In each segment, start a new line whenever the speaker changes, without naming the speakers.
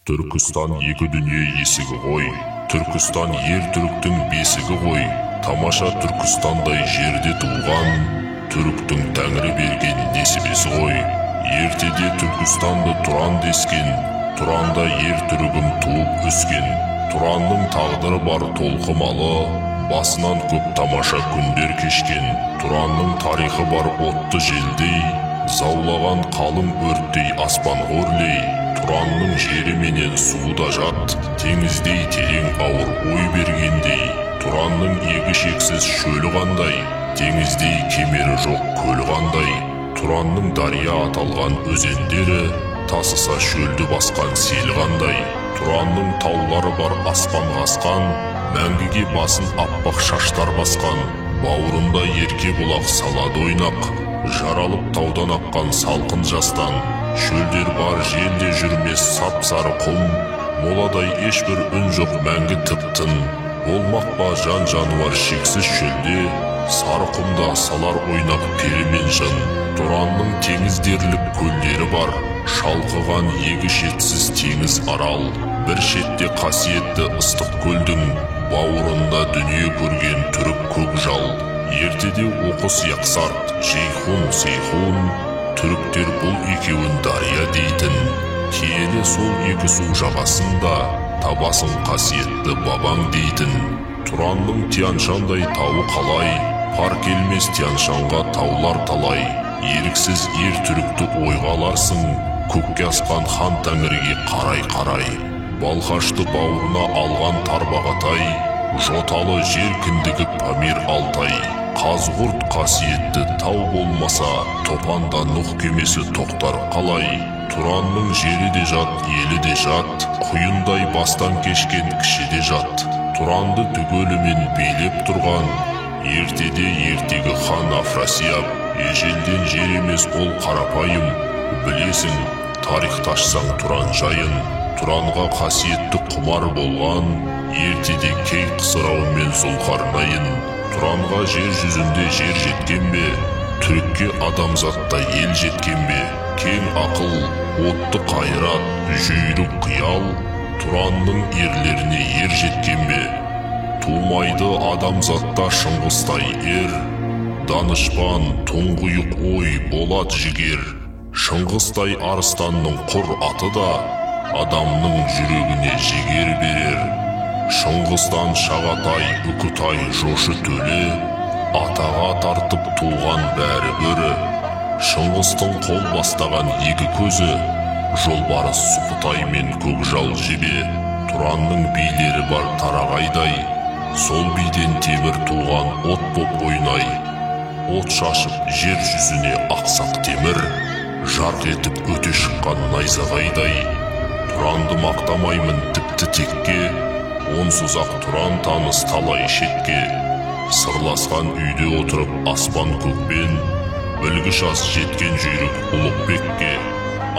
Түркістан екі дүние есігі ғой, Түркістан ер түріктің бесігі ғой. Тамаша Түркістандай жерде туған, түріктің тәңірі берген несібесі ғой. Ертеде Түркістанды Тұран дескен, Тұранда ер түрігім туып өскен. Тұранның тағдыры бар толқымалы, басынан көп тамаша күндер кешкен. Тұранның тарихы бар отты желдей, заулаған қалың өрттей аспан ғорлей. Тұранның жері менен суы да жат, теңіздей терең ауыр ой бергендей. Тұранның егі шексіз шөлі қандай, теңіздей кемері жоқ көлі қандай. Тұранның дария аталған өзендері, тасыса шөлді басқан сел қандай. Тұранның таулары бар аспан асқан, мәңгіге басын аппақ шаштар басқан. Бауырында ерке бұлақ салады ойнақ, жаралып таудан аққан салқын жастан. Шөлдер бар желде жүрмес сап-сары құм, моладай ешбір үн жоқ мәңгі тып-тын. Болмақ па жан жануар шексіз шөлде, сары құмда салар ойнақ пері мен жын. Тұранның теңіз дерлік көлдері бар, шалқыған егі шетсіз теңіз арал. Бір шетте қасиетті ыстық көлдің, бауырында дүние көрген түрік көкжал. Ертеде оқыс яқсарт, жейхун сейхун, түріктер бұл екеуін дария дейтін. Киелі сол екі су жағасында, табасын қасиетті бабаң дейтін. Тұранның Тяншандай тауы қалай, пар келмес Тяншанға таулар талай. Еріксіз ер түрікті ойға аларсың, көкке асқан хан тәңірге қарай-қарай. Балқашты бауырына алған тарбағатай, жоталы жер кіндігі Памир Алтай. Қазғұрт қасиетті тау болмаса, топанда Нұх кемесі тоқтар қалай. Тұранның жері де жат, елі де жат, құйындай бастан кешкен кіші де жат. Тұранды түгелімен билеп тұрған, ертеде ертегі хан Афрасияп. Ежелден жер емес ол қарапайым, білесің, тарихты ашсаң Тұран жайын. Тұранға қасиетті құмар болған, ертеде кей қысырауымен Зұлқарнайын. Тұранға жер жүзінде жер жеткен бе, түрікке адамзатта ел жеткен бе? Кең ақыл, отты қайрат, жүйрік қиял, Тұранның ерлеріне ер жеткен бе? Тумайды адамзатта Шыңғыстай ер, данышпан, тұңғиық ой, болат жігер. Шыңғыстай арыстанның құр аты да, адамның жүрегіне жігер берер. Шыңғыстан Шағатай, Үкітай, Жошы төле, атаға тартып туған бәрі бөрі. Шыңғыстың қол бастаған екі көзі, жолбарыс Сұпытай мен көкжал жебе. Тұранның билері бар тарағайдай, сол биден темір туған от боп ойнай. От шашып жер жүзіне ақсақ темір, жарқ етіп өте шыққан найзағайдай. Тұранды мақтамаймын тіпті текке, онсыз ақ Тұран таныс талай шетке. Сырласқан үйде отырып аспан көкпен, білгіш ас жеткен жүйрік Ұлықбекке.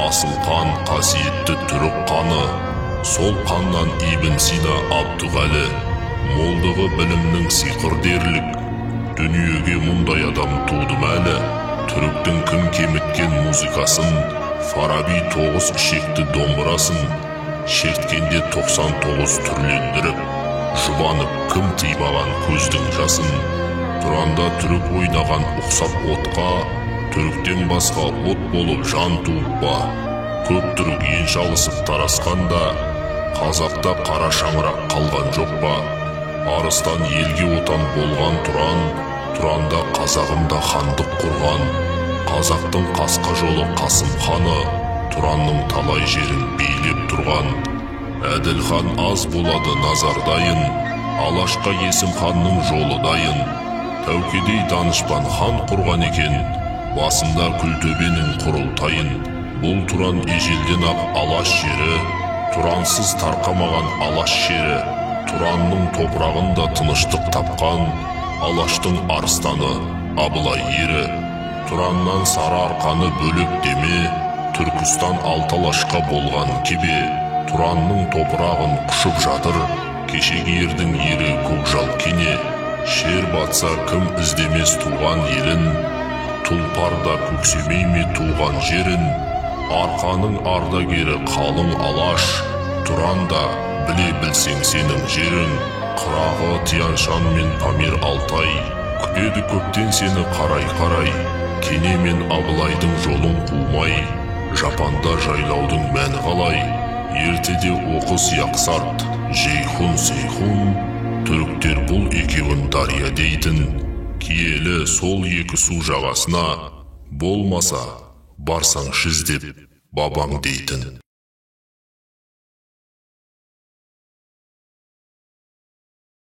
Асыл қан қасиетті түрік қаны, сол қаннан Ибн Сина Абдуғали. Молдығы білімнің сиқыр дерлік, дүниеге мұндай адам туды мәлі. Түріктің кім кеміткен музыкасын, Фараби 9 ішекті домбырасын, шерткенде 99 түрлендіріп, жұбанып кім тыймаған көздің жасын. Тұранда түрік ойнаған ұқсап отқа, түріктен басқа от болып жан туып ба? Көп түрік еншалысып тарасқанда, қазақта қара шаңырақ қалған жоқ па? Арыстан елге отан болған Тұран, Тұранда қазағымда хандық құрған. Қазақтың қасқа жолы Қасым ханы, Тұранның талай жерін билеп тұрған. Әділхан аз болады назардайын, Алашқа Есім ханның жолы дайын. Тәукедей данышпан хан құрған екен, басында Күлтөбенің құрылтайын. Бұл Тұран ежелден ақ Алаш жері, Тұрансыз тарқамаған Алаш жері. Тұранның топырағында тыныштық тапқан, Алаштың арыстаны Абылай ері. Тұраннан сары арқаны бөлек деме, Түркістан алталашқа болған кебе. Тұранның топырағын құшып жатыр, кешегі ердің ері көкжал кене. Шер батса кім іздемес туған елін, тұлпарда көксемей ме туған жерін. Арқаның ардагері қалың Алаш, тұранда, біле білсең сенің жерің, қырағы Тияншан мен Памир Алтай, күтеді көптен сені қарай-қарай, Кене мен Абылайдың жолын қумай, Жапанда жайлаудың мәні қалай, ертеде оқыс Яқсарт, Жейхун Сейхун, түріктер бұл екеуін Дария дейтін, киелі сол екі су жағасына, болмаса барсаң шіздеп бабаң дейтін.